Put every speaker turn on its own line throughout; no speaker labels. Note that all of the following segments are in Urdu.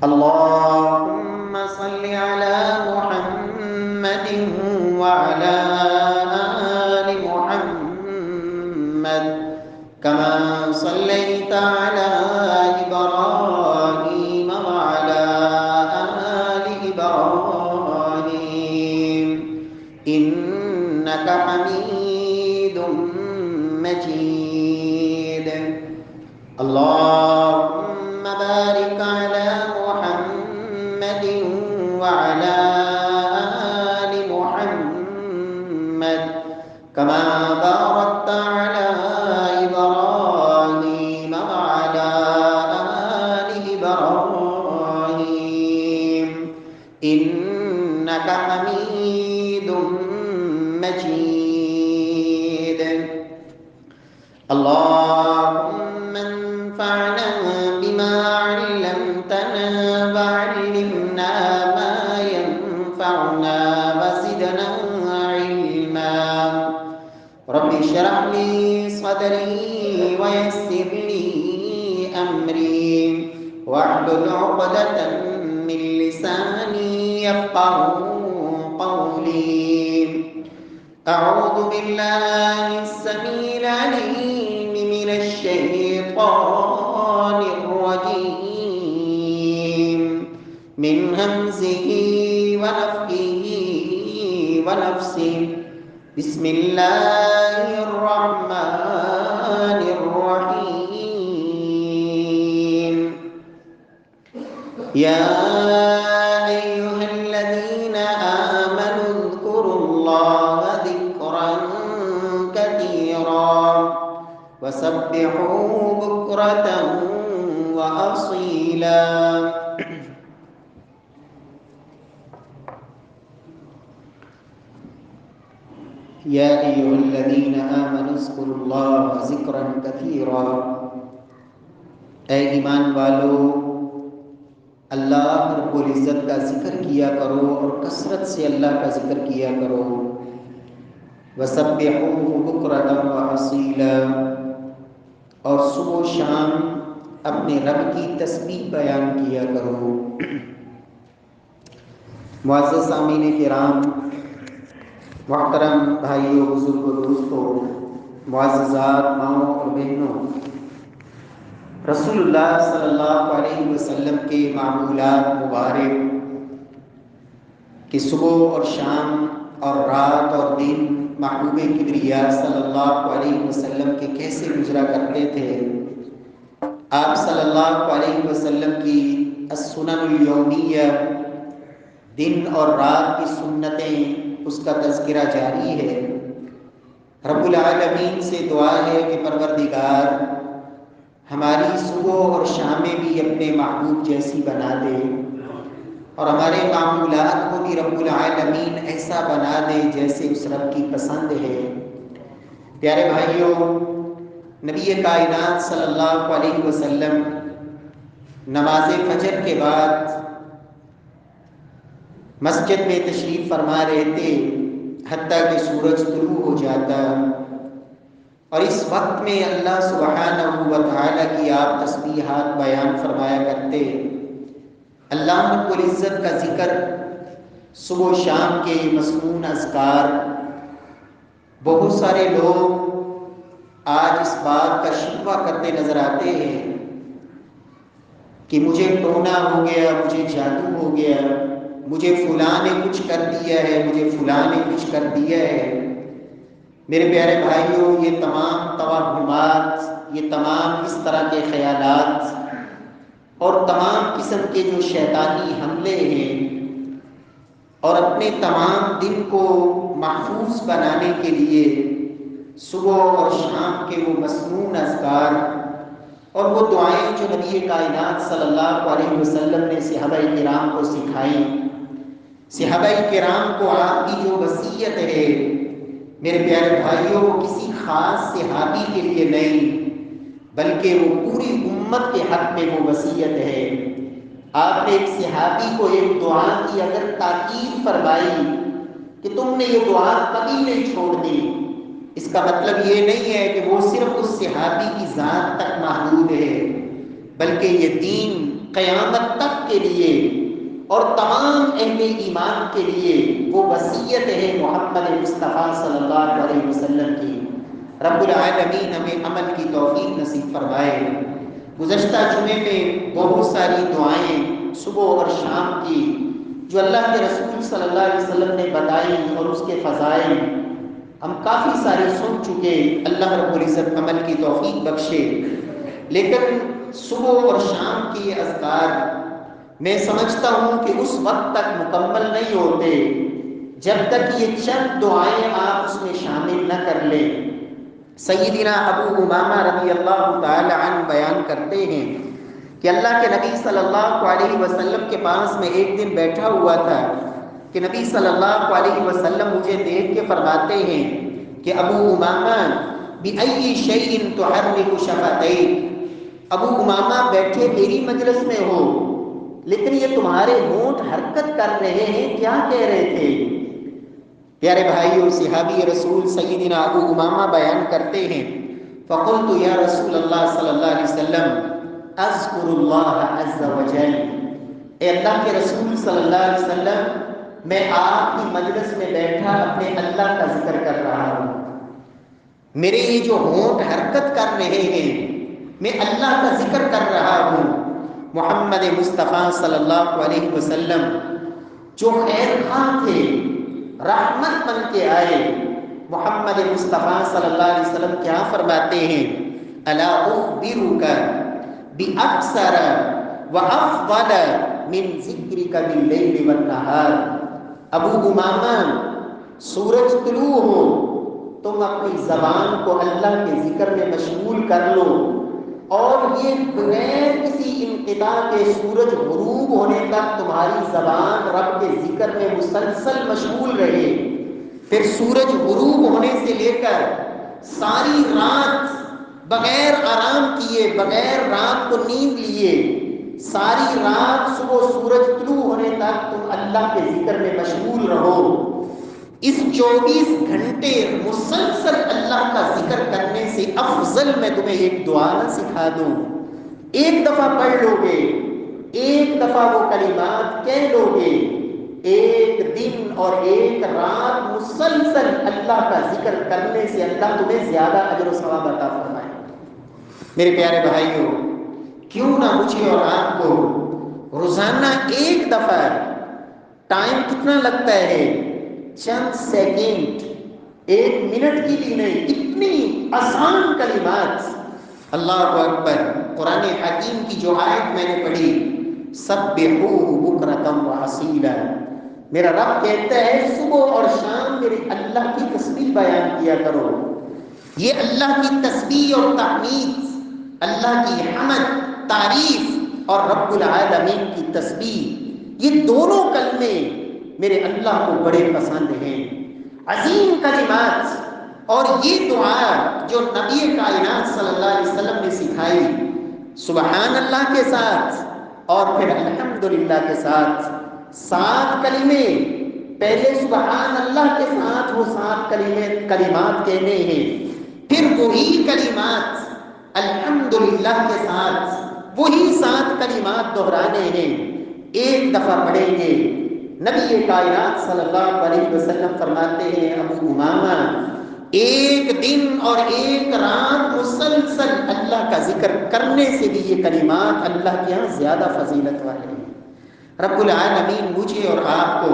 اللهم صل على محمد وعلى آل محمد كما صليت على إبراهيم وعلى آل إبراهيم إنك حميد مجيد. اللهم بارك على محمد وعلى آل محمد كما باركت على إبراهيم وعلى آل إبراهيم إنك حميد مجيد. اللهم انفعنا بما علمتنا وعلمنا ما ينفعنا وزدنا علما. رب اشرح لي صدري ويسر لي أمري واحلل عقدة من لساني يفقهوا قولي. أعوذ بالله السميع العليم من الشيطان الرجيم من همزه ونفخه ونفسه. بسم الله الرحمن الرحيم. يا أيها الذين آمنوا اذكروا الله ذكرا كثيرا وسبحوه بكرة وأصيلا. يا أيها الذين آمنوا اذكروا الله ذكرا كثيرا. اے ایمان والو، اللہ رب العزت کا ذکر کیا کرو اور کثرت سے اللہ کا ذکر کیا کرو. وَسَبِّحُوهُ بُكْرَةً وَأَصِيلًا، اور صبح و شام اپنے رب کی تسبیح بیان کیا کرو. معزز سامعین کرام، محترم بھائیوں، بزرگوں، دوستوں، معززات ماؤں اور بہنوں، رسول اللہ صلی اللہ علیہ وسلم کے معمولات مبارک کہ صبح اور شام اور رات اور دن محبوب کبریا صلی اللہ علیہ وسلم کے کیسے گزرا کرتے تھے. آپ صلی اللہ علیہ وسلم کی السنن الیومیہ، دن اور رات کی سنتیں، اس کا تذکرہ جاری ہے. رب العالمین سے دعا ہے کہ پروردگار ہماری صبح اور شامیں بھی اپنے محبوب جیسی بنا دے، اور ہمارے معمولات کو بھی رب العالمین ایسا بنا دے جیسے اس رب کی پسند ہے. پیارے بھائیوں، نبی کائنات صلی اللہ علیہ وسلم نماز فجر کے بعد مسجد میں تشریف فرما رہے تھے حتیٰ کہ سورج طلوع ہو جاتا، اور اس وقت میں اللہ سبحانہ و تعالیٰ کی آپ تسبیحات بیان فرمایا کرتے. اللہ رب العزت کا ذکر، صبح و شام کے مسنون اذکار. بہت سارے لوگ آج اس بات کا شکوہ کرتے نظر آتے ہیں کہ مجھے ٹونا ہو گیا، مجھے جادو ہو گیا، مجھے فلاں نے کچھ کر دیا ہے، مجھے فلاں نے کچھ کر دیا ہے. میرے پیارے بھائیوں، یہ تمام توہمات، یہ تمام اس طرح کے خیالات اور تمام قسم کے جو شیطانی حملے ہیں، اور اپنے تمام دن کو محفوظ بنانے کے لیے صبح اور شام کے وہ مسنون اذکار اور وہ دعائیں جو نبی کائنات صلی اللہ علیہ وسلم نے صحابہ کرام کو سکھائیں، صحابہ کرام کو آپ کی جو وصیت ہے، میرے پیارے بھائیوں، وہ کسی خاص صحابی کے لیے نہیں بلکہ وہ پوری امت کے حق میں وہ وصیت ہے. آپ نے ایک صحابی کو ایک دعا کی اگر تاکید فرمائی کہ تم نے یہ دعا کبھی نہیں چھوڑنی، اس کا مطلب یہ نہیں ہے کہ وہ صرف اس صحابی کی ذات تک محدود ہے، بلکہ یہ دین قیامت تک کے لیے اور تمام اہل ایمان کے لیے وہ وصیت ہے محمد مصطفیٰ صلی اللہ علیہ وسلم کی۔ رب العالمین ہمیں عمل کی توفیق نصیب فرمائے۔ گزشتہ جمعے میں بہت ساری دعائیں صبح اور شام کی جو اللہ کے رسول صلی اللہ علیہ وسلم نے بتائی اور اس کے فضائل ہم کافی سارے سن چکے۔ اللہ رب العزت عمل کی توفیق بخشے۔ لیکن صبح اور شام کی یہ اذکار میں سمجھتا ہوں کہ اس وقت تک مکمل نہیں ہوتے جب تک یہ چند دعائیں آپ اس میں شامل نہ کر لیں۔ سیدنا ابو امامہ رضی اللہ تعالی عنہ بیان کرتے ہیں کہ اللہ کے نبی صلی اللہ علیہ وسلم کے پاس میں ایک دن بیٹھا ہوا تھا کہ نبی صلی اللہ علیہ وسلم مجھے دیکھ کے فرماتے ہیں کہ ابو امامہ بِأَيِّ شَيْءٍ تُحَرِّكُ شَفَتَيْكَ، ابو امامہ بیٹھے میری مجلس میں ہو لیکن یہ تمہارے ہونٹ حرکت کر رہے ہیں، کیا کہہ رہے تھے؟ پیارے بھائیو، صحابی رسول سیدنا ابو امامہ بیان کرتے ہیں فقلت یا رسول اللہ صلی اللہ علیہ وسلم اذکر اللہ عز وجل، اے اللہ کے رسول صلی اللہ علیہ وسلم میں آپ کی مجلس میں بیٹھا اپنے اللہ کا ذکر کر رہا ہوں، میرے یہ جو ہونٹ حرکت کر رہے ہیں میں اللہ کا ذکر کر رہا ہوں۔ محمد مصطفیٰ صلی اللہ علیہ وسلم جو خیر خواہ تھے، رحمت بن کے آئے، محمد مصطفیٰ صلی اللہ علیہ وسلم کیا فرماتے ہیں؟ الا اخبرک باکثر وافضل من ذکرک باللیل والنہار، ابو امامہ سورج طلوع ہو تم اپنی زبان کو اللہ کے ذکر میں مشغول کر لو، اور یہ بغیر کسی انقطاع کے سورج غروب ہونے تک تمہاری زبان رب کے ذکر میں مسلسل مشغول رہے، پھر سورج غروب ہونے سے لے کر ساری رات بغیر آرام کیے، بغیر رات کو نیند لیے، ساری رات صبح سورج طلوع ہونے تک تم اللہ کے ذکر میں مشغول رہو۔ اس 24 گھنٹے مسلسل اللہ کا ذکر کرنے سے افضل میں تمہیں ایک دعا نہ سکھا دوں؟ ایک دفعہ پڑھ لو گے، ایک دفعہ وہ کلمات کہہ لو گے، ایک دن اور ایک رات مسلسل اللہ کا ذکر کرنے سے اللہ تمہیں زیادہ اجر و ثواب عطا فرمائے۔ میرے پیارے بھائیوں، کیوں نہ مجھے اور آپ کو روزانہ ایک دفعہ، ٹائم کتنا لگتا ہے؟ چند سیکنڈ، ایک منٹ کی بھی نہیں، اتنی آسان کلمات۔ اللہ اکبر، قرآن حکیم کی جو آیت میں نے پڑھی سبحوہ بکرۃ واسیلا، میرا رب کہتا ہے صبح اور شام میرے اللہ کی تسبیح بیان کیا کرو۔ یہ اللہ کی تسبیح اور تحمید، اللہ کی حمد، تعریف اور رب العالمین کی تسبیح، یہ دونوں کلمے میرے اللہ کو بڑے پسند ہیں، عظیم کلمات۔ اور یہ دعا جو نبی کائنات صلی اللہ علیہ وسلم نے سکھائی، سبحان اللہ کے ساتھ اور پھر الحمدللہ کے ساتھ، 7 کلمے، پہلے سبحان اللہ کے ساتھ وہ 7 کلمات کہنے ہیں، پھر وہی کلمات الحمدللہ کے ساتھ وہی 7 کلمات دہرانے ہیں۔ ایک دفعہ پڑھیں گے، نبی کائنات صلی اللہ علیہ وسلم فرماتے ہیں ابو امامہ ایک دن اور ایک رات مسلسل اللہ کا ذکر کرنے سے بھی یہ کلمات اللہ کے ہاں زیادہ فضیلت والے ہیں۔ رب العالمین مجھے اور آپ کو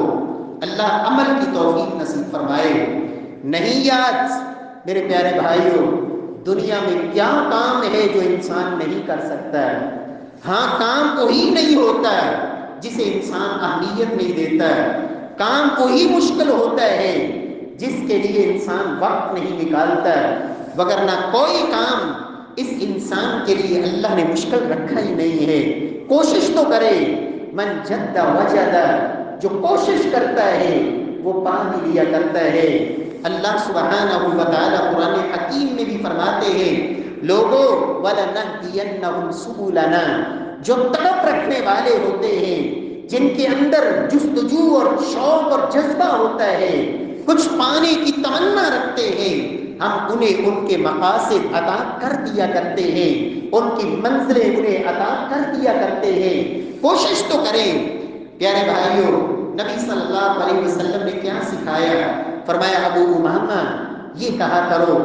اللہ عمل کی توفیق نصیب فرمائے۔ نہیں یاد میرے پیارے بھائیوں، دنیا میں کیا کام ہے جو انسان نہیں کر سکتا ہے؟ ہاں، کام وہی نہیں ہوتا جسے انسان اہمیت نہیں دیتا ہے، کام وہی مشکل ہوتا ہے جس کے لیے انسان وقت نہیں نکالتا ہے، وگرنہ کوئی کام اس انسان کے لیے اللہ نے مشکل رکھا ہی نہیں ہے۔ کوشش تو کرے، من جد وجد، جو کوشش کرتا ہے وہ پا بھی لیا کرتا ہے۔ اللہ سبحانہ و تعالی قرآن حکیم میں بھی فرماتے ہیں لوگوں وَلَنَهْدِيَنَّهُمْ سُبُلَنَا، جو طلب رکھنے والے ہوتے ہیں، جن کے اندر جستجو اور شوق اور جذبہ ہوتا ہے، کچھ پانے کی تمنا رکھتے ہیں، ہم انہیں ان کے مقاصد عطا کر دیا کرتے ہیں۔ ان کی منزلیں انہیں عطا کر دیا کرتے ہیں۔ کوشش تو کریں۔ پیارے بھائیوں، نبی صلی اللہ علیہ وسلم نے کیا سکھایا؟ فرمایا ابو امامہ یہ کہا کرو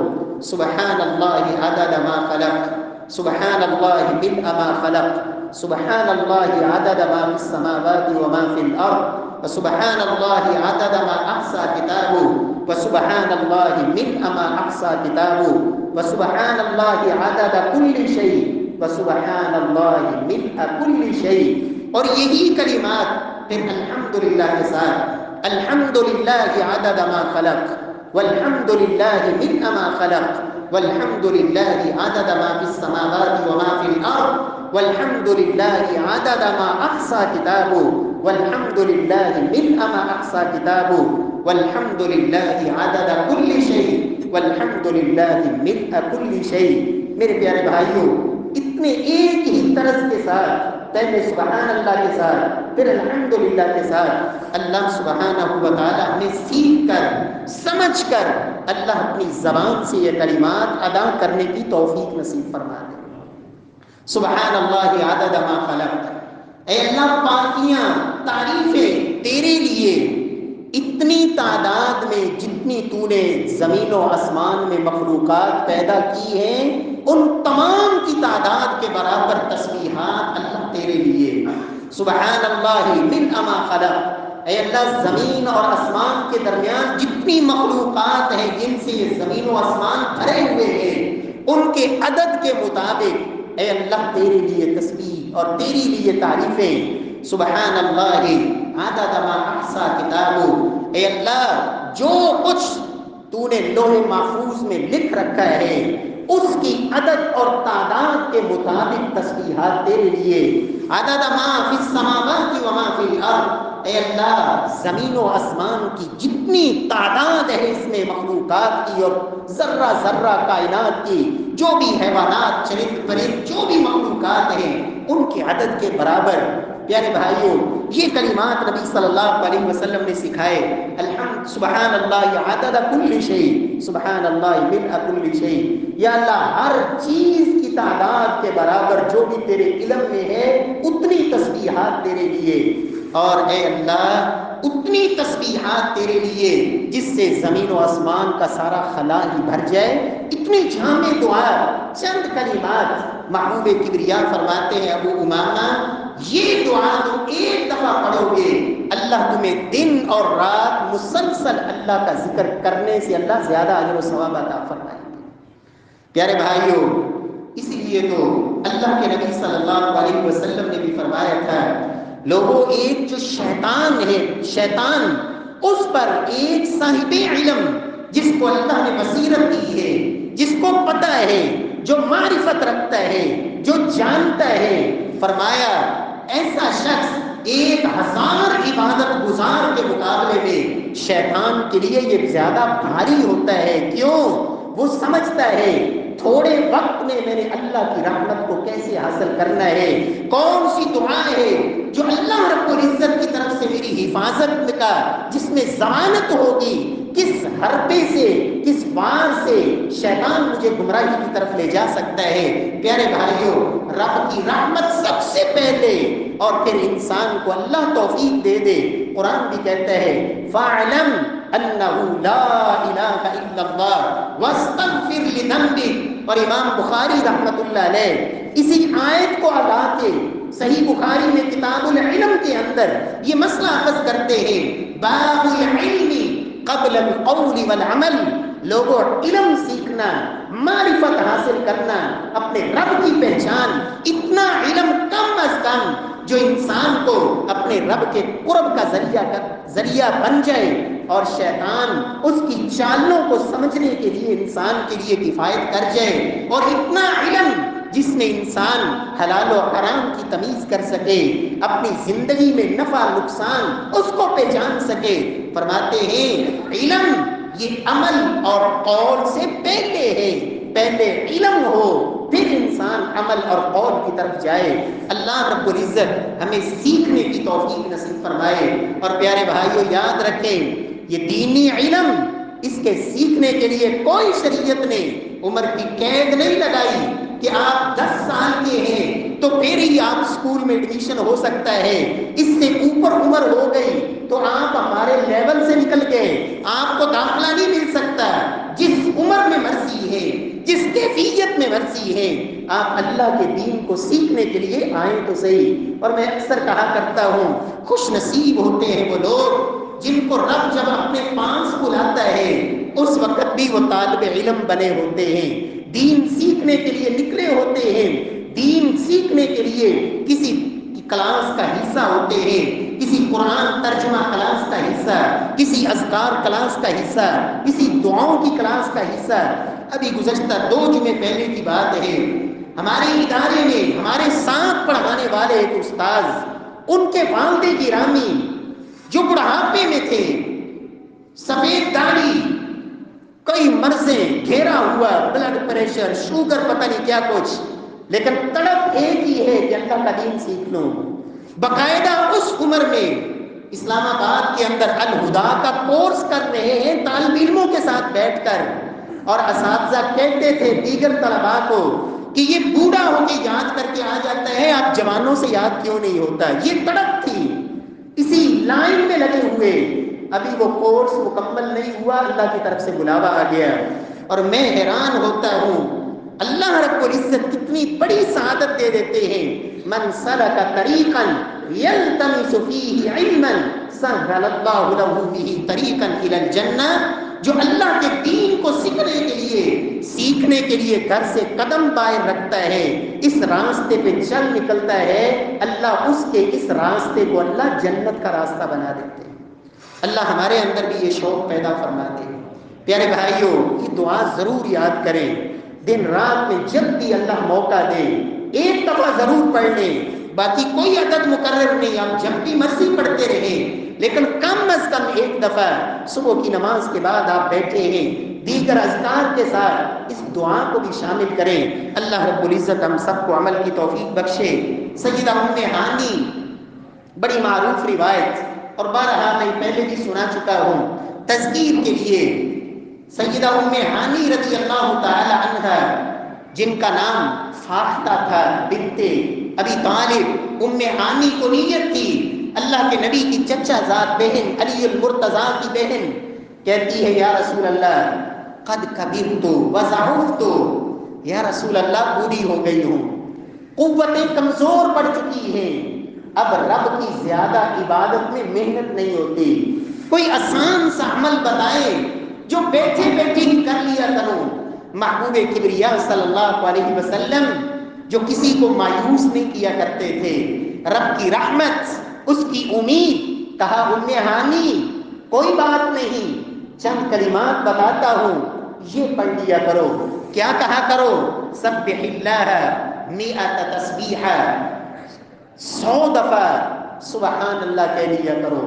سبحان اللہ عدد ما خلق، سبحان اللہ ملء ما خلق، سبحان اللہ عدد ما فی السماوات وما فی الارض، وسبحان اللہ عدد ما احصى کتابہ، وسبحان اللہ ملء ما احصى کتابہ، وسبحان اللہ عدد کل شیء، وسبحان اللہ ملء کل شیء۔ اور یہی کلمات پھر الحمدللہ کے ساتھ، الحمدللہ عدد ما خلق، والحمدللہ ملء ما خلق، والحمدللہ عدد ما فی السماوات وما فی الارض، والحمدللہ عدد ما احصى کتابہ، والحمدللہ ملء ما احصى کتابہ، والحمدللہ عدد کل شیء، والحمدللہ ملء کل شیء۔ میرے پیارے بھائیوں، اتنے ایک ہی طرز کے ساتھ، پہلے سبحان اللہ کے ساتھ پھر الحمدللہ کے ساتھ، اللہ سبحانہ و تعالی ہمیں سیکھ کر سمجھ کر اللہ اپنی زبان سے یہ کلمات ادا کرنے کی توفیق نصیب فرما دے۔ سبحان اللہ عدد ما خلق، اے اللہ پاکیاں تعریفیں تیرے لیے، اتنی تعداد میں جتنی تو نے زمین و آسمان میں مخلوقات پیدا کی ہیں، ان تمام کی تعداد کے برابر تسبیحات اللہ تیرے لیے۔ سبحان اللہ ملء ما خلق، اے اللہ زمین اور آسمان کے درمیان جتنی مخلوقات ہیں جن سے یہ زمین و آسمان بھرے ہوئے ہیں، ان کے عدد کے مطابق اے اللہ تیرے لیے تسبیح اور تیری لیے تعریفیں۔ سبحان اللہ عدد ما احصى کتابہ، اے اللہ جو کچھ تو نے لوح محفوظ میں لکھ رکھا ہے اس کی عدد اور تعداد کے مطابق تسبیحات تیرے لیے۔ عدد ما فی السماوات وما فی الارض، اے اللہ زمین و آسمان کی جتنی تعداد ہے اس میں مخلوقات کی اور ذرہ ذرہ کائنات کی، جو بھی حیوانات چرند پرند جو بھی مخلوقات ہیں ان کی عدد کے برابر۔ پیارے بھائیوں، یہ کلمات نبی صلی اللہ علیہ وسلم نے سکھائے۔ الحمد سبحان اللہ عدد کل شیء، سبحان اللہ ملء کل شیء۔ یا اللہ ہر چیز کی تعداد کے برابر جو بھی تیرے علم میں ہے اتنی تسبیحات تیرے لیے، اور اے اللہ اتنی تسبیحات تیرے لیے جس سے زمین و آسمان کا سارا خلا ہی بھر جائے۔ اتنی جامع دعا، چند کلمات، محبوب کبریا فرماتے ہیں ابو امامہ یہ دعا تم ایک دفعہ پڑھو گے، اللہ تمہیں دن اور رات مسلسل اللہ کا ذکر کرنے سے اللہ زیادہ اجر و ثواب عطا فرمائے گے۔ پیارے بھائیوں، اسی لیے تو اللہ کے نبی صلی اللہ علیہ وسلم نے بھی فرمایا تھا، لوگوں ایک جو شیطان ہے، شیطان اس پر ایک صاحب علم جس کو اللہ نے بصیرت دی ہے، جس کو پتہ ہے، جو معرفت رکھتا ہے، جو جانتا ہے، فرمایا ایسا شخص 1000 عبادت گزار کے مقابلے میں شیطان کے لیے یہ زیادہ بھاری ہوتا ہے۔ کیوں؟ وہ سمجھتا ہے تھوڑے وقت میں نے اللہ کی رحمت کو کیسے حاصل کرنا ہے، کون سی دعا ہے جو اللہ رب العزت کی طرف سے میری حفاظت کا جس میں ضمانت ہوگی، کس حربے سے کس وار سے شیطان مجھے گمراہی کی طرف لے جا سکتا ہے۔ پیارے بھائیوں، رب کی رحمت سب سے پہلے اور پھر انسان کو اللہ توفیق دے دے۔ قرآن بھی کہتا ہے فَاعْلَمْ أَنَّهُ لَا إِلَهَ إِلَّا اللَّهُ وَاسْتَغْفِرْ لِذَنبِكَ۔ اور امام بخاری رحمۃ اللہ علیہ اسی آیت کو ادا کے صحیح بخاری میں کتاب العلم کے اندر یہ مسئلہ اخذ کرتے ہیں، باب العلم قبل القول والعمل۔ لوگوں علم سیکھنا، معرفت حاصل کرنا، اپنے رب کی پہچان، اتنا علم کم از کم جو انسان کو اپنے رب کے قرب کا ذریعہ بن جائے اور شیطان اس کی چالوں کو سمجھنے کے لیے انسان کے لیے کفایت کر جائے، اور اتنا علم جس میں انسان حلال و حرام کی تمیز کر سکے، اپنی زندگی میں نفع نقصان اس کو پہچان سکے۔ فرماتے ہیں علم یہ عمل اور قول سے پہلے ہے، پہلے علم ہو پھر انسان عمل اور قول کی طرف جائے۔ اللہ رب العزت ہمیں سیکھنے کی توفیق نصیب فرمائے۔ اور پیارے بھائیوں یاد رکھیں، یہ دینی علم اس کے سیکھنے کے لیے کوئی شریعت نے عمر کی قید نہیں لگائی، کہ آپ 10 سال کے ہیں تو پھر ہی آپ اسکول میں ایڈمیشن ہو سکتا ہے، اس سے اوپر عمر ہو گئی تو آپ ہمارے لیول سے نکل گئے، آپ کو داخلہ نہیں مل سکتا۔ جس عمر میں مرضی ہے، جس کیفیت میں مرضی ہے، آپ اللہ کے دین کو سیکھنے کے لیے آئیں تو صحیح۔ اور میں اکثر کہا کرتا ہوں، خوش نصیب ہوتے ہیں وہ لوگ جن کو رب جب اپنے پاس بلاتا ہے اس وقت بھی وہ طالب علم بنے ہوتے ہیں، دین سیکھنے کے لیے نکلے ہوتے ہیں، دین سیکھنے کے لیے کسی کلاس کا حصہ ہوتے ہیں، کسی قرآن ترجمہ کلاس کا حصہ، کسی اذکار کلاس کا حصہ، کسی دعاؤں کی کلاس کا حصہ۔ ابھی گزشتہ 2 جمعے پہلے کی بات ہے، ہمارے ادارے میں ہمارے ساتھ پڑھانے والے ایک استاذ، ان کے والد گرامی جو بڑھاپے میں تھے، سفید داڑھی، کئی مرضیں گھیرا ہوا، بلڈ پریشر، شوگر، پتہ نہیں کیا کچھ، لیکن تڑپ ایک ہی ہے کہ اللہ کا دین سیکھ لوں۔ باقاعدہ اس عمر میں اسلام آباد کے اندر الہدا کا کورس کر رہے ہیں طالب علموں کے ساتھ بیٹھ کر، اور اساتذہ کہتے تھے دیگر طلباء کو کہ یہ بوڑھا ہو کے یاد کر کے آ جاتا ہے، آپ جوانوں سے یاد کیوں نہیں ہوتا؟ یہ تڑپ تھی، اسی لائن میں لگے ہوئے۔ ابھی وہ کورس مکمل نہیں ہوا، اللہ کی طرف سے بلاوا آ گیا، اور میں حیران ہوتا ہوں اللہ رب العزت کتنی بڑی سعادت دے دیتے ہیں۔ من سلک طریقا یلتمس فیہ علما سہل اللہ لہ بہ طریقا الی الجنہ، جو اللہ کے دین کو سیکھنے کے لیے گھر سے قدم باہر رکھتا ہے، اس راستے پہ چل نکلتا ہے، اللہ اس کے اس راستے کو اللہ جنت کا راستہ بنا دیتے ہیں۔ اللہ ہمارے اندر بھی یہ شوق پیدا فرماتے ہیں۔ پیارے بھائیوں، یہ دعا ضرور یاد کریں، دن رات میں جب بھی اللہ موقع دے ایک دفعہ ضرور پڑھ لیں، باقی کوئی عدد مقرر نہیں، آپ جب بھی مرضی پڑھتے رہیں، لیکن کم از کم ایک دفعہ صبح کی نماز کے بعد آپ بیٹھے ہیں، دیگر اذکار کے ساتھ اس دعا کو بھی شامل کریں۔ اللہ رب العزت ہم سب کو عمل کی توفیق بخشے۔ سیدہ ام ہانی، بڑی معروف روایت، اور بارہا میں پہلے بھی سنا چکا ہوں، تذکیر کے لیے سیدہ ام ہانی رضی اللہ تعالی عنہا، جن کا نام فاختہ تھا بنت ابی طالب، ام ہانی کو نیت تھی اللہ کے نبی کی چچا زاد بہن، علی المرتضیٰ کی بہن، کہتی ہے یا رسول اللہ قد کبرت وضعفت، یا رسول اللہ بوڑھی ہو گئی ہوں، قوتیں کمزور پڑ چکی ہیں، اب رب کی زیادہ عبادت میں محنت نہیں ہوتی، کوئی آسان سا عمل بتائیں جو بیٹھے بیٹھے ہی کر لیا کروں۔ محبوب کبریا صلی اللہ علیہ وسلم جو کسی کو مایوس نہیں کیا کرتے تھے، رب کی رحمت، اس کی امید، کہا ام ہانی کوئی بات نہیں، چند کلمات بتاتا ہوں، یہ پڑھ لیا کرو۔ کیا کہا کرو؟ سبح اللہ 100 تسبیحہ، 100 دفعہ سبحان اللہ کہہ لیا کرو،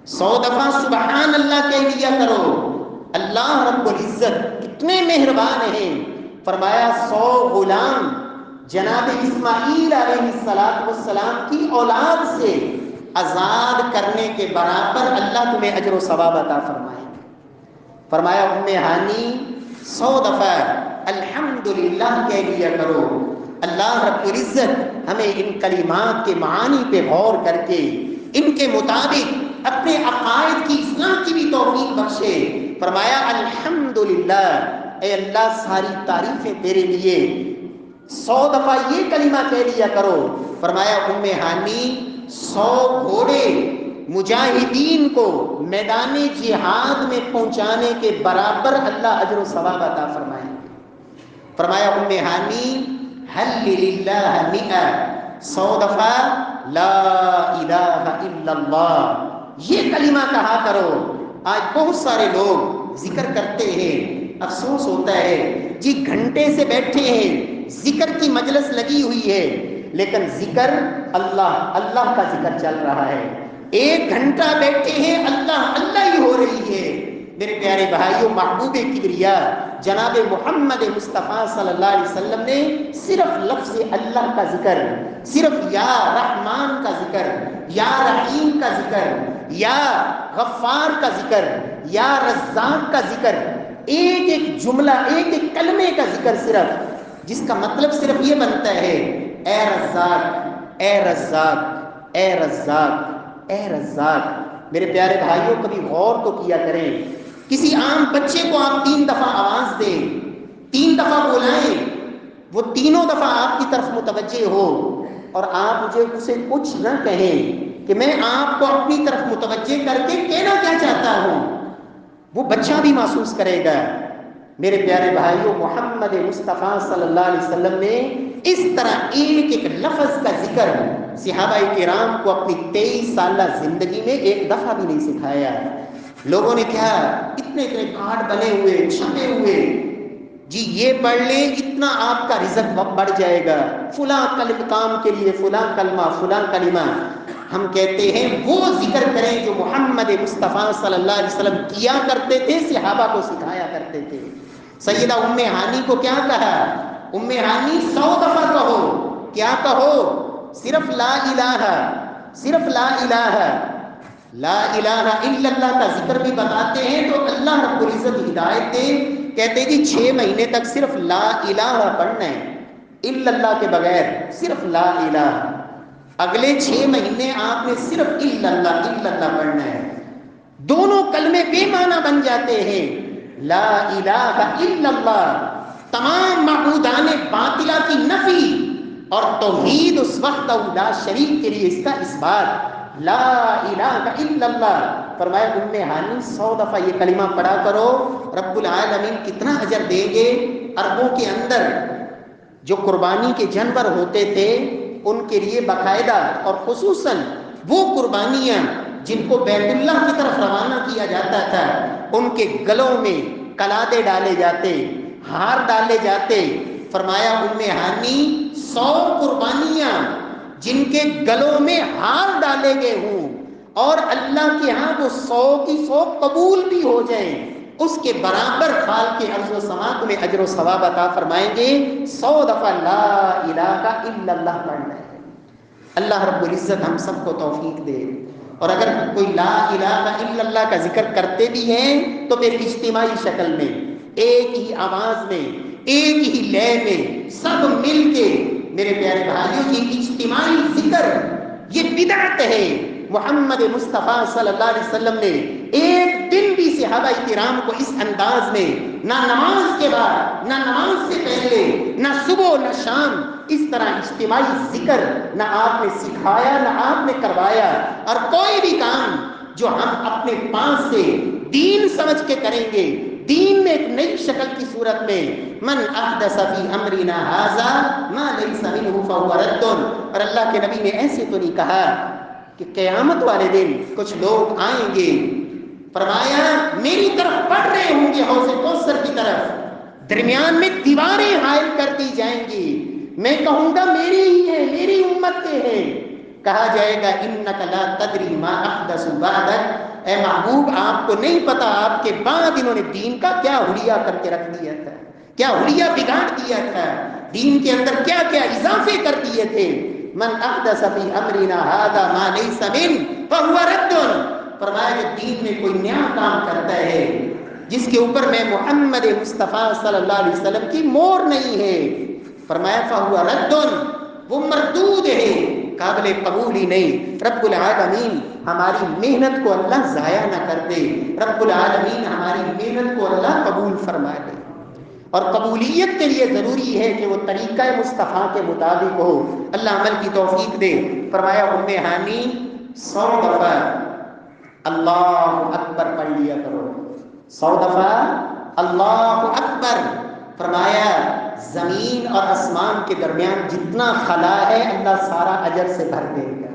100 دفعہ سبحان اللہ کہہ لیا کرو۔ اللہ رب العزت کتنے مہربان ہیں، فرمایا 100 غلام جناب اسماعیل علیہ السلام کی اولاد سے آزاد کرنے کے برابر اللہ تمہیں اجر و ثواب عطا فرمائے گا۔ فرمایا ام ہانی 100 دفعہ الحمدللہ کہہ لیا کرو۔ اللہ رب العزت ہمیں ان کلمات کے معانی پہ غور کر کے ان کے مطابق اپنے عقائد کی اصلاح کی بھی توفیق بخشے۔ فرمایا الحمدللہ، اے اللہ ساری تعریفیں تیرے لیے، 100 دفعہ یہ کلمہ کہہ لیا کرو۔ فرمایا ام ہانی 100 گھوڑے مجاہدین کو میدان جہاد میں پہنچانے کے برابر اللہ اجر و ثواب عطا فرمائیں گے۔ فرمایا ام ہانی حل للہ 100 دفعہ لا الہ الا اللہ، یہ کلمہ کہا کرو۔ آج بہت سارے لوگ ذکر کرتے ہیں، افسوس ہوتا ہے جی گھنٹے سے بیٹھے ہیں، ذکر کی مجلس لگی ہوئی ہے، لیکن ذکر اللہ اللہ کا ذکر چل رہا ہے، 1 گھنٹہ بیٹھے ہیں اللہ اللہ ہی ہو رہی ہے۔ میرے پیارے بھائیوں، محبوب کبریا جناب محمد مصطفیٰ صلی اللہ علیہ وسلم نے صرف لفظ اللہ کا ذکر، صرف یا رحمان کا ذکر، یا رحیم کا ذکر، یا غفار کا ذکر، یا رزاق کا ذکر، ایک ایک جملہ، ایک ایک کلمے کا ذکر صرف جس کا مطلب صرف یہ بنتا ہے اے رزاق اے رزاق اے رزاق اے رزاق۔ میرے پیارے بھائیوں، کبھی غور تو کیا کریں، کسی عام بچے کو آپ 3 دفعہ آواز دیں، 3 دفعہ بلائیں، وہ تینوں دفعہ آپ کی طرف متوجہ ہو، اور آپ مجھے اسے کچھ نہ کہیں کہ میں آپ کو اپنی طرف متوجہ کر کے کہنا کیا چاہتا ہوں، وہ بچہ بھی محسوس کرے گا۔ میرے پیارے بھائیوں، محمد مصطفیٰ صلی اللہ علیہ وسلم نے اس طرح ایک ایک لفظ کا ذکر صحابہ کرام کو اپنی 23 سالہ زندگی میں ایک دفعہ بھی نہیں سکھایا۔ لوگوں نے کہا اتنے اتنے کارڈ بنے ہوئے، چھپے ہوئے، جی یہ پڑھ لیں اتنا آپ کا رزق بڑھ جائے گا، فلاں کام کے لیے فلاں کلمہ فلاں کلمہ۔ ہم کہتے ہیں وہ ذکر کریں جو محمد مصطفیٰ صلی اللہ علیہ وسلم کیا کرتے تھے، صحابہ کو سکھایا کرتے تھے۔ سیدہ ام ہانی کو کیا کہا؟ ام ہانی 100 دفعہ کہو، کیا کہو؟ صرف لا الہ، صرف لا الہ، لا الہ الا اللہ کا ذکر بھی بتاتے ہیں تو اللہ رب العزت ہدایت دے، کہتے جی 6 مہینے تک صرف لا الہ پڑھنا ہے، الا اللہ کے بغیر، صرف لا الہ۔ اگلے 6 مہینے آپ نے صرف الا اللہ پڑھنا ہے۔ دونوں کلمے بے معنی بن جاتے ہیں، لا الہ الا اللہ، تمام معبودان باطلہ کی نفی اور توحید اس وقت لا شریک کے لیے اس کا اثبات، لا الہ الا اللہ۔ فرمایا ام ہانی 100 دفعہ یہ کلمہ پڑھا کرو، رب العالمین کتنا اجر دیں گے۔ عربوں کے اندر جو قربانی کے جانور ہوتے تھے ان کے لیے باقاعدہ، اور خصوصاً وہ قربانیاں جن کو بیت اللہ کی طرف روانہ کیا جاتا تھا، ان کے گلوں میں کلادے ڈالے جاتے، ہار ڈالے جاتے۔ فرمایا ام ہانی 100 قربانیاں جن کے گلوں میں ہار ڈالے گئے ہوں اور اللہ کے ہاں وہ 100 کی 100 قبول بھی ہو جائیں، اس کے برابر خال کے ارض و سما تمہیں اجر و ثواب عطا فرمائیں گے۔ 100 دفعہ لا الہ الا اللہ پڑھنا ہے۔ اللہ رب العزت ہم سب کو توفیق دے۔ اور اگر کوئی لا الہ الا اللہ کا ذکر کرتے بھی ہیں تو پھر اجتماعی شکل میں، ایک ہی آواز میں، ایک ہی لے میں، سب مل کے۔ میرے پیارے بھائیوں، یہ اجتماعی ذکر یہ بدعت ہے۔ محمد مصطفیٰ صلی اللہ علیہ وسلم نے ایک دن بھی صحابہ کرام کو اس انداز میں، نہ نماز کے بعد، نہ نماز سے پہلے، نہ صبح نہ شام، اس طرح اجتماعی ذکر نہ آپ نے سکھایا نہ آپ نے کروایا۔ اور کوئی بھی کام جو ہم اپنے پاس سے دین سمجھ کے کریں گے، دین میں ایک نئی شکل کی صورت میں، من احدث فی امرنا ھذا ما لیس منہ فہو رد۔ اور اللہ کے نبی نے ایسے تو نہیں کہا کہ قیامت والے دن کچھ لوگ آئیں گے، فرمایا میری طرف بڑھ رہے ہوں گے حوض کوثر کی طرف، درمیان میں دیواریں حائل کر دی جائیں گی، میں کہوں گا میری ہی ہے، میری امت کے ہیں۔ کہا جائے گا انک لا تدری ما احدث بعدک، اے محبوب آپ کو نہیں پتا آپ کے بعد انہوں نے دین کا کیا حلیہ کر کے رکھ دیا تھا، کیا حلیہ بگاڑ دیا تھا، دین کے اندر کیا کیا اضافے کر دیے تھے۔ من احدث فی امرنا ھذا ما لیس منہ فہو رد۔ فرمایا کہ دین میں کوئی نیا کام کرتا ہے جس کے اوپر میں محمد مصطفیٰ صلی اللہ علیہ وسلم کی مور نہیں ہے، فرمایا فہو رد، وہ مردود ہے، قابل قبول ہی نہیں۔ رب العالمین ہماری محنت کو اللہ ضائع نہ کر دے، رب العالمین ہماری محنت کو اللہ قبول فرما دے۔ اور قبولیت کے لیے ضروری ہے کہ وہ طریقہ مصطفیٰ کے مطابق ہو، اللہ عمل کی توفیق دے۔ فرمایا ام ہانی 100 دفعہ اللہ اکبر پڑھ لیا کرو، 100 دفعہ اللہ اکبر۔ فرمایا زمین اور آسمان کے درمیان جتنا خلا ہے اللہ سارا اجر سے بھر دے گا۔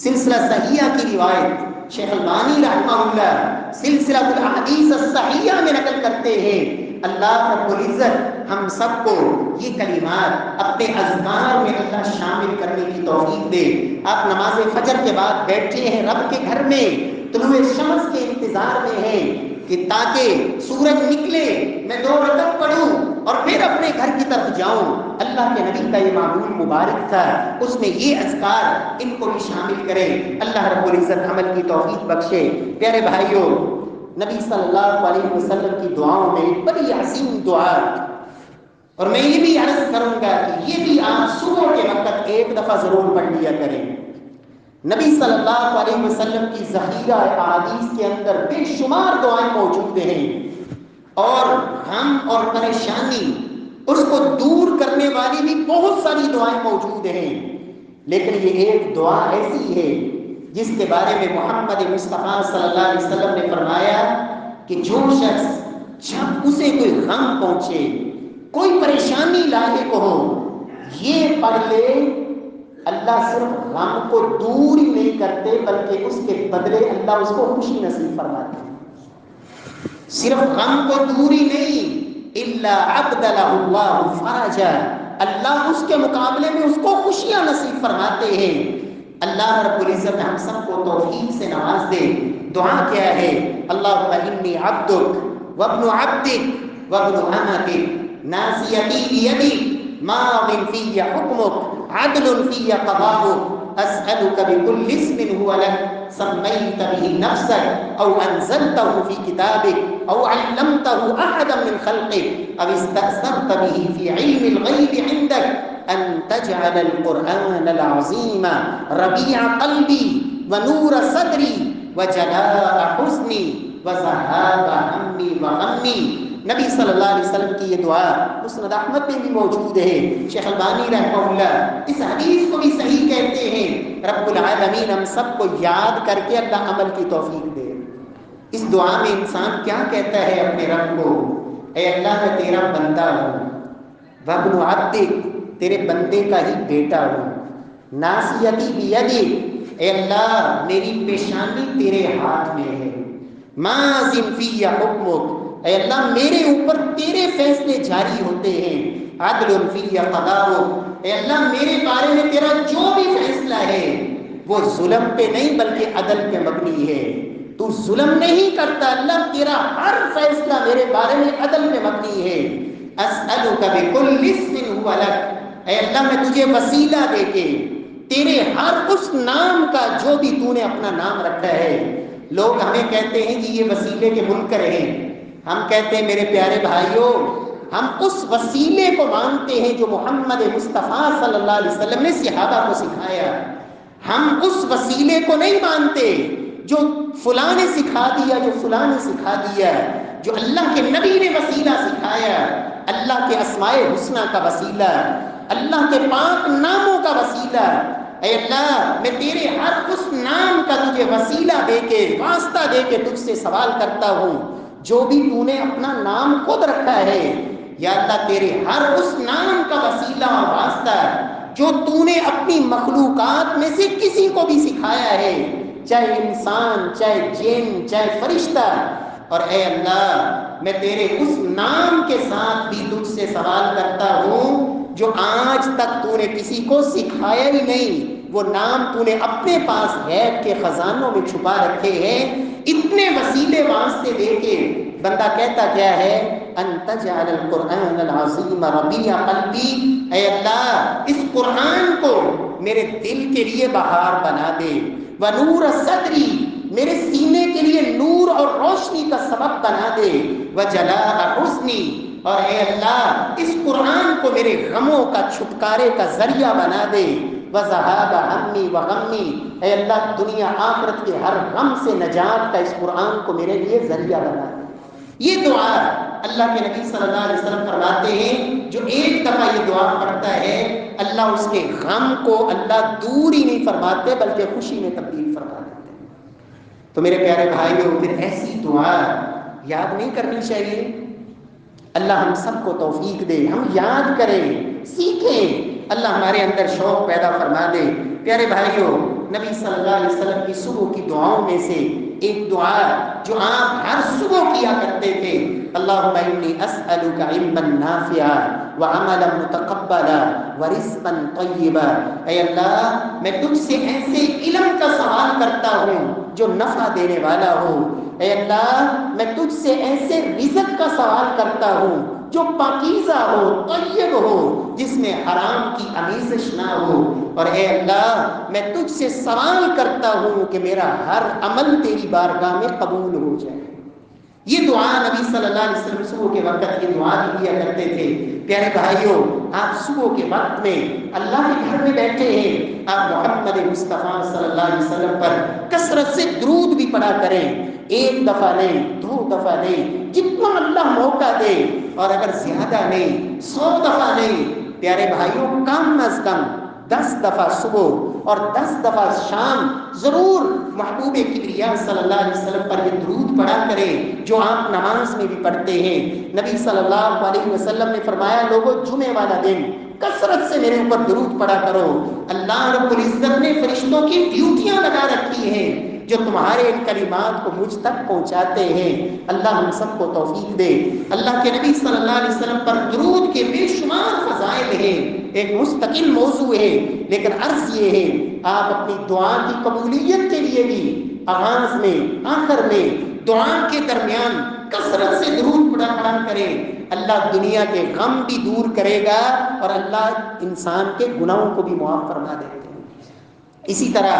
سلسلہ صحیحہ کی روایت شیخ البانی رحمہ اللہ سلسلہ الاحادیث الصحیحہ میں نقل کرتے ہیں، اللہ رب العزت ہم سب کو یہ کلمات اپنے اذکار میں اللہ شامل کرنے کی توفیق دے۔ آپ نماز فجر کے بعد بیٹھے ہیں رب کے گھر میں، طلوع شمس کے انتظار میں ہیں کہ تاکہ سورج نکلے میں 2 رکعت پڑھوں اور پھر اپنے گھر کی طرف جاؤں۔ اللہ کے نبی کا یہ معمول مبارک تھا، اس میں یہ اذکار ان کو بھی شامل کریں۔ اللہ رب العزت عمل کی توفیق بخشے۔ پیارے بھائیوں، نبی صلی اللہ علیہ وسلم کی دعاؤں میں بڑی عظیم دعا اور میں یہ بھی عرض کروں گا کہ یہ بھی آپ صبح کے وقت ایک دفعہ ضرور پڑھ لیا کریں۔ نبی صلی اللہ علیہ وسلم کی ذخیرہ احادیث کے اندر بے شمار دعائیں موجود ہیں، اور غم اور پریشانی اس کو دور کرنے والی بھی بہت ساری دعائیں موجود ہیں، لیکن یہ ایک دعا ایسی ہے جس کے بارے میں محمد مصطفیٰ صلی اللہ علیہ وسلم نے فرمایا کہ جو شخص جب اسے کوئی غم پہنچے، کوئی پریشانی لاحق ہو، یہ پڑھ لے، اللہ صرف غم کو دور ہی نہیں کرتے بلکہ اس کے بدلے اللہ اس کو خوشی نصیب فرماتے ہیں۔ صرف غم کو دور ہی نہیں، الا ابدلہ اللہ فرجا، اللہ اس کے مقابلے میں اس کو خوشیاں نصیب فرماتے ہیں۔ اللہ رب العزت ہم سب کو توفیق سے نواز دے۔ دعا کیا ہے؟ اللہم انی عبدک وابن عبدک وابن امتک ناصیتی بیدک ماض فی حکمک عدل فی قضاؤک اسألک بکل اسم هو لک سمیت به نفسک او انزلتہ فی کتابک او علمتہ احدا من خلقک او استأثرت به فی علم الغیب عندک ان تجعل القرآن العظیم ربیع قلبی ونور صدری وجلاء حزنی وذہاب ہمی وغمی۔ نبی صلی اللہ علیہ وسلم کی یہ دعا مسند احمد میں بھی موجود ہے۔ شیخ البانی رحمہ اللہ اس حدیث کو بھی صحیح کہتے ہیں۔ رب العالمین ہم سب کو یاد کر کے اللہ عمل کی توفیق دے۔ اس دعا میں انسان کیا کہتا ہے اپنے رب کو؟ اے اللہ میں تیرا بندہ ہوں، وابن عبدک تیرے بندے کا ہی بیٹا ہوں، ناصیتی بیدک اے اللہ میری پیشانی تیرے ہاتھ میں ہے، ماض فی حکمک اے اللہ میرے اوپر تیرے فیصلے جاری ہوتے ہیں، عدل فی قضاؤک اے اللہ میرے بارے میں تیرا جو بھی فیصلہ ہے وہ ظلم پہ نہیں بلکہ عدل پہ مبنی ہے، تو ظلم نہیں کرتا اللہ، تیرا ہر فیصلہ میرے بارے میں عدل پہ مبنی ہے۔ اسألک بکل اسم هو لک اے اللہ میں تجھے وسیلہ دے کے تیرے ہر اس نام کا جو بھی تو نے اپنا نام رکھا ہے۔ لوگ ہمیں کہتے ہیں کہ یہ وسیلے کے منکر ہیں، ہم کہتے ہیں میرے پیارے بھائیوں ہم اس وسیلے کو مانتے ہیں جو محمد مصطفیٰ صلی اللہ علیہ وسلم نے صحابہ کو سکھایا، ہم اس وسیلے کو نہیں مانتے جو فلاں نے سکھا دیا، جو فلاں نے سکھا دیا، جو اللہ کے نبی نے وسیلہ سکھایا، اللہ کے اسماء حسنہ کا وسیلہ، اللہ کے پاک ناموں کا وسیلہ۔ اے اللہ میں تیرے ہر اس نام کا تجھے وسیلہ دے کے، واسطہ دے کے تجھ سے سوال کرتا ہوں جو بھی تو نے اپنا نام خود رکھا ہے، یا اللہ تیرے ہر اس نام کا وسیلہ اور واسطہ جو تو نے اپنی مخلوقات میں سے کسی کو بھی سکھایا ہے، چاہے انسان، چاہے جن، چاہے فرشتہ، اور اے اللہ میں تیرے اس نام کے ساتھ بھی تجھ سے سوال کرتا ہوں جو آج تک تو نے کسی کو سکھایا ہی نہیں، وہ نام تو نے اپنے پاس غیب کے خزانوں میں چھپا رکھے ہیں۔ اتنے وسیلے واسطے دے کے بندہ کہتا کیا ہے؟ ان تجعل القرآن العظیم ربیع قلبی اے اللہ اس قرآن کو میرے دل کے لیے بہار بنا دے، ونور صدری میرے سینے کے لیے نور اور روشنی کا سبب بنا دے، وجلاء حزنی اور اے اللہ اس قرآن کو میرے غموں کا چھٹکارے کا ذریعہ بنا دے، وذہاب ہمی وغمی اے اللہ دنیا آخرت کے ہر غم سے نجات کا اس قرآن کو میرے لیے ذریعہ بنا دے۔ یہ دعا اللہ کے نبی صلی اللہ علیہ وسلم فرماتے ہیں جو ایک دفعہ یہ دعا پڑھتا ہے اللہ اس کے غم کو اللہ دور ہی نہیں فرماتے بلکہ خوشی میں تبدیل فرما دیتے ہیں۔ تو میرے پیارے بھائیوں پھر ایسی دعا یاد نہیں کرنی چاہیے؟ اللہ ہم سب کو توفیق دے، ہم یاد کریں، سیکھیں، اللہ ہمارے اندر شوق پیدا فرما دے۔ پیارے بھائیوں نبی صلی اللہ علیہ وسلم کی صبح کی دعاؤں میں سے ایک دعا جو آپ ہر صبح کیا کرتے تھے، اللہم انی اسألک علما نافعا وعملا متقبلا ورزقا طیبا، اے اللہ میں تجھ سے ایسے علم کا سوال کرتا ہوں جو نفع دینے والا ہو، اے اللہ میں تجھ سے ایسے رزق کا سوال کرتا ہوں جو پاکیزہ ہو، طیب ہو، جس میں حرام کی آمیزش نہ ہو، اور اے اللہ میں تجھ سے سوال کرتا ہوں کہ میرا ہر عمل تیری بارگاہ میں قبول ہو جائے۔ یہ دعا نبی صلی اللہ علیہ وسلم صبح کے وقت یہ دعا بھی کیا کرتے تھے۔ پیارے بھائیوں، آپ صبح کے وقت میں اللہ کے گھر میں بیٹھے ہیں، آپ محمد مصطفیٰ صلی اللہ علیہ وسلم پر کثرت سے درود بھی پڑھا کریں، ایک دفعہ نہیں، 2 دفعہ نہیں، جتنا اللہ موقع دے، اور اگر زیادہ نہیں 100 دفعہ نہیں، پیارے بھائیوں کم از کم 10 دفعہ صبح اور 10 دفعہ شام ضرور محبوب کبریا صلی اللہ علیہ وسلم پر یہ درود پڑھا کریں جو آپ نماز میں بھی پڑھتے ہیں۔ نبی صلی اللہ علیہ وسلم نے فرمایا، لوگوں جمعے والا دن کثرت سے میرے اوپر درود پڑھا کرو۔ اللہ رب العزت نے فرشتوں کی ڈیوٹیاں لگا رکھی ہیں جو تمہارے ان کلمات کو مجھ تک پہنچاتے ہیں۔ اللہ ہم سب کو توفیق دے۔ اللہ کے نبی صلی اللہ علیہ وسلم پر درود کے بے شمار فضائل ہیں، ایک مستقل موضوع ہے، لیکن عرض یہ ہے آپ اپنی دعا کی قبولیت کے لیے بھی آغاز میں، آخر میں، دعا کے درمیان کثرت سے درود پڑھا کریں۔ اللہ دنیا کے غم بھی دور کرے گا اور اللہ انسان کے گناہوں کو بھی معاف فرما دیتے ہیں۔ اسی طرح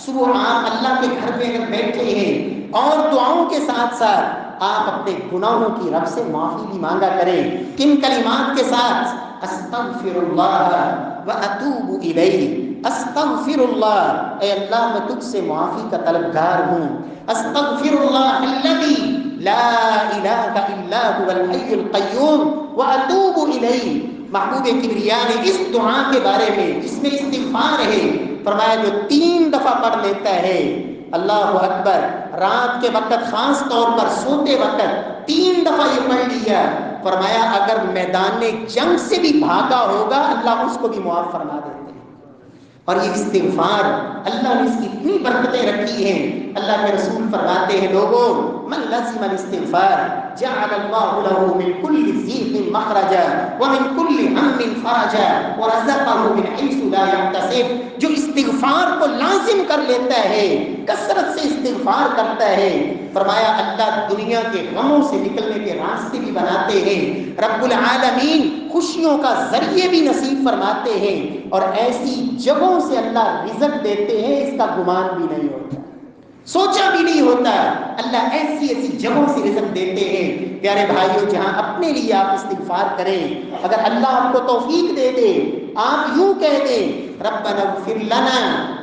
صبح آپ اللہ کے گھر میں اگر بیٹھے ہیں اور دعاؤں کے ساتھ ساتھ آپ اپنے گناہوں کی رب سے معافی بھی مانگا کریں۔ کن کلمات کے ساتھ؟ استغفر اللہ واتوب الیہ، استغفر اللہ، اے اللہ میں تجھ سے معافی کا طلبگار ہوں، استغفر اللہ الذی لا الہ الا هو الحی القیوم واتوب الیہ۔ محبوب کبریا نے اس دعا کے بارے میں جس میں استغفار ہے فرمایا جو 3 دفعہ پڑھ لیتا ہے، اللہ اکبر، رات کے وقت خاص طور پر سوتے وقت 3 دفعہ یہ پڑھ لیا، فرمایا اگر میدان جنگ سے بھی بھاگا ہوگا اللہ اس کو بھی معاف فرما دیتے ہیں۔ اور یہ استغفار اللہ نے اس کی اتنی برکتیں رکھی ہیں، اللہ کے رسول فرماتے ہیں لوگوں من لزم الاستغفار جعل اللہ له من كل ضيق مخرجا ومن كل هم فرجا ورزقه من حيث لا يحتسب۔ جو استغفار کو لازم کر لیتا ہے، کثرت سے استغفار کرتا ہے، فرمایا اللہ دنیا کے غموں سے نکلنے کے راستے بھی بناتے ہیں، رب العالمین خوشیوں کا ذریعے بھی نصیب فرماتے ہیں، اور ایسی جگہوں سے اللہ رزق دیتے ہیں اس کا گمان بھی نہیں ہوتا، سوچا بھی نہیں ہوتا، اللہ ایسی ایسی جگہوں سے رزق دیتے ہیں۔ پیارے بھائیوں، جہاں اپنے لیے آپ استغفار کریں، اگر اللہ آپ کو توفیق دے دے، آپ یوں کہہ دیں ربنا اغفر لنا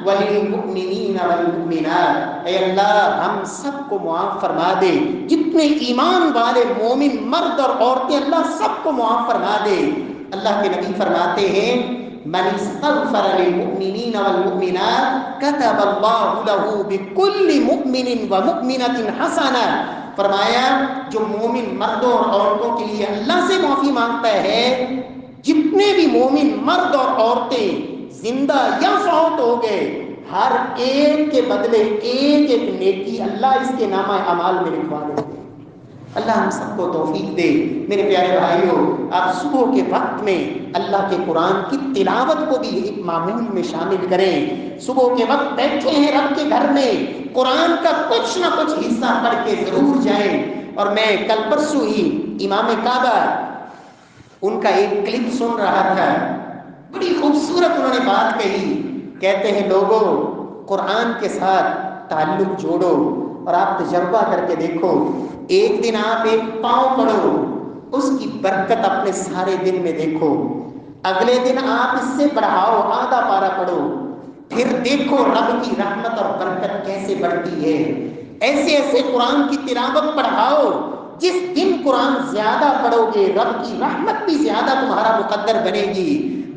وللمؤمنین والمؤمنات، اے اللہ ہم سب کو معاف فرما دے، جتنے ایمان والے مومن مرد اور عورتیں اللہ سب کو معاف فرما دے۔ اللہ کے نبی فرماتے ہیں من استغفر للمؤمنین والمؤمنات كتب اللہ له بكل مؤمن ومؤمنۃ حسنہ، فرمایا جو مومن مردوں اور عورتوں کے لیے اللہ سے معافی مانگتا ہے، جتنے بھی مومن مرد اور عورتیں زندہ یا فوت ہو گئے، ہر ایک کے بدلے ایک ایک نیکی اللہ اس کے نامہ اعمال میں لکھوا دیتے ہیں۔ اللہ ہم سب کو توفیق دے۔ میرے پیارے بھائیوں، آپ صبح کے وقت میں اللہ کے قرآن کی تلاوت کو بھی ایک معمول میں شامل کریں۔ صبح کے وقت بیٹھے ہیں رب کے گھر میں، قرآن کا کچھ نہ کچھ حصہ پڑھ کے ضرور جائیں۔ اور میں کل پرسوں ہی امام کعبہ ان کا ایک کلپ سن رہا تھا، بڑی خوبصورت انہوں نے بات کہی، کہتے ہیں لوگوں قرآن کے ساتھ تعلق جوڑو اور آپ تجربہ کر کے دیکھو، ایک دن آپ ایک پاؤں پڑھو، اس کی برکت اپنے سارے دن میں دیکھو، اگلے دن آپ اس سے بڑھاؤ، آدھا پارا پڑھو، پھر دیکھو رب کی رحمت اور برکت کیسے بڑھتی ہے۔ ایسے ایسے قرآن کی تلاوت پڑھاؤ، جس دن قرآن زیادہ پڑھو گے رب کی رحمت بھی زیادہ تمہارا مقدر بنے گی،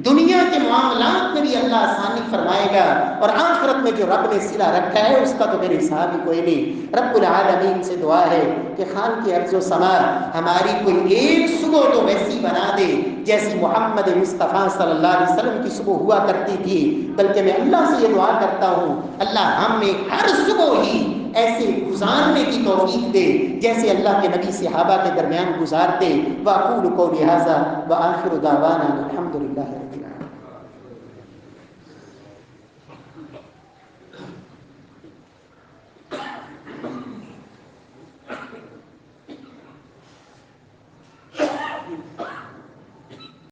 دنیا کے معاملات میں بھی اللہ آسانی فرمائے گا، اور آخرت میں جو رب نے صلہ رکھا ہے اس کا تو میرے حساب ہی کوئی نہیں۔ رب العالمین سے دعا ہے کہ خالق ارض و سما ہماری کوئی ایک صبح تو ویسی بنا دے جیسی محمد مصطفیٰ صلی اللہ علیہ وسلم کی صبح ہوا کرتی تھی، بلکہ میں اللہ سے یہ دعا کرتا ہوں اللہ ہمیں ہر صبح ہی ایسے گزارنے کی توفیق دے جیسے اللہ کے نبی صحابہ کے درمیان گزارتے۔ وَأَقُولُ قَوْلِي هَذَا وَآخِرُ دَعْوَانَا الْحَمْدُ لِلَّهِ رَبِّ العالمين۔